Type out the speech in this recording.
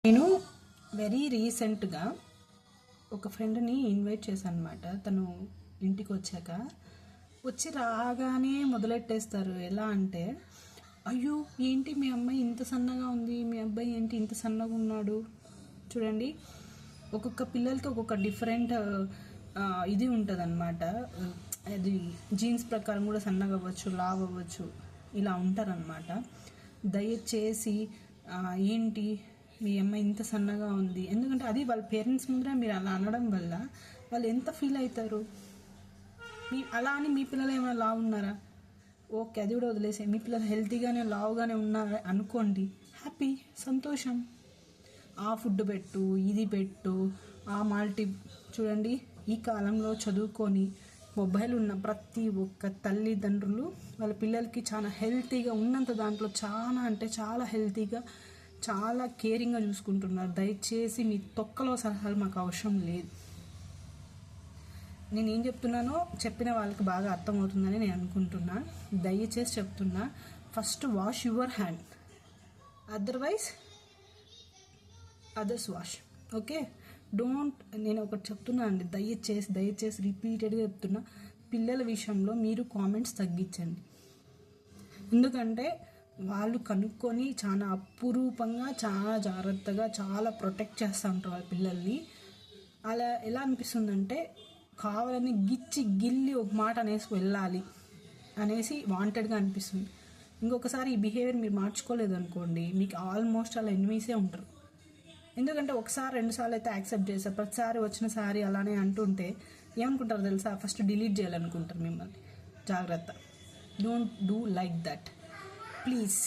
నేను వెరీ రీసెంట్గా ఒక ఫ్రెండ్ని ఇన్వైట్ చేశాను అనమాట. తను ఇంటికి వచ్చి రాగానే మొదలెట్టేస్తారు. ఎలా అంటే, అయ్యో ఏంటి మీ అమ్మాయి ఇంత సన్నగా ఉంది, మీ అబ్బాయి ఏంటి ఇంత సన్నగా ఉన్నాడు. చూడండి, ఒక్కొక్క పిల్లలకి ఒక్కొక్క డిఫరెంట్ ఇది ఉంటుంది అనమాట. అది జీన్స్ ప్రకారం కూడా సన్నగా అవ్వచ్చు, లావ్ అవ్వచ్చు, ఇలా ఉంటారనమాట. దయచేసి ఏంటి మీ అమ్మాయి ఇంత సన్నగా ఉంది, ఎందుకంటే అది వాళ్ళ పేరెంట్స్ ముందర మీరు అలా అనడం వల్ల వాళ్ళు ఎంత ఫీల్ అవుతారు. అలా అని మీ పిల్లలు ఏమైనా లావు ఉన్నారా, ఓకే అది కూడా వదిలేసే. మీ పిల్లలు హెల్తీగానే లావుగానే ఉన్నారా అనుకోండి, హ్యాపీ, సంతోషం. ఆ ఫుడ్ పెట్టు, ఇది పెట్టు, ఆ మాల్టీ. చూడండి, ఈ కాలంలో చదువుకొని మొబైల్ ఉన్న ప్రతి ఒక్క తల్లిదండ్రులు వాళ్ళ పిల్లలకి చాలా హెల్తీగా ఉన్నంత దాంట్లో చాలా అంటే చాలా హెల్తీగా, చాలా కేరింగ్గా చూసుకుంటున్నారు. దయచేసి మీ తొక్కలో సలహాలు మాకు అవసరం లేదు. నేను ఏం చెప్తున్నానో చెప్పిన వాళ్ళకి బాగా అర్థమవుతుందని నేను అనుకుంటున్నా. దయచేసి చెప్తున్నా, first wash your hand, otherwise others wash. Okay, don't. నేను ఒకటి చెప్తున్నా అండి, దయచేసి రిపీటెడ్గా చెప్తున్నా, పిల్లల విషయంలో మీరు కామెంట్స్ తగ్గించండి. ఎందుకంటే వాళ్ళు కనుక్కొని చాలా అపురూపంగా, చాలా జాగ్రత్తగా, చాలా ప్రొటెక్ట్ చేస్తూ ఉంటారు వాళ్ళ పిల్లల్ని. అలా ఎలా అనిపిస్తుందంటే, కావాలని గిల్లి ఒక మాట అనేసి వెళ్ళాలి అనేసి వాంటెడ్గా అనిపిస్తుంది. ఇంకొకసారి ఈ బిహేవియర్ మీరు మార్చుకోలేదు అనుకోండి, మీకు ఆల్మోస్ట్ అలా ఎనిమీసే ఉంటారు. ఎందుకంటే ఒకసారి 2 సార్లు అయితే యాక్సెప్ట్ చేస్తారు, ప్రతిసారి వచ్చినసారి అలానే అంటుంటే ఏమనుకుంటారు తెలుసా, ఫస్ట్ డిలీట్ చేయాలనుకుంటారు మిమ్మల్ని. జాగ్రత్త, don't do like that please.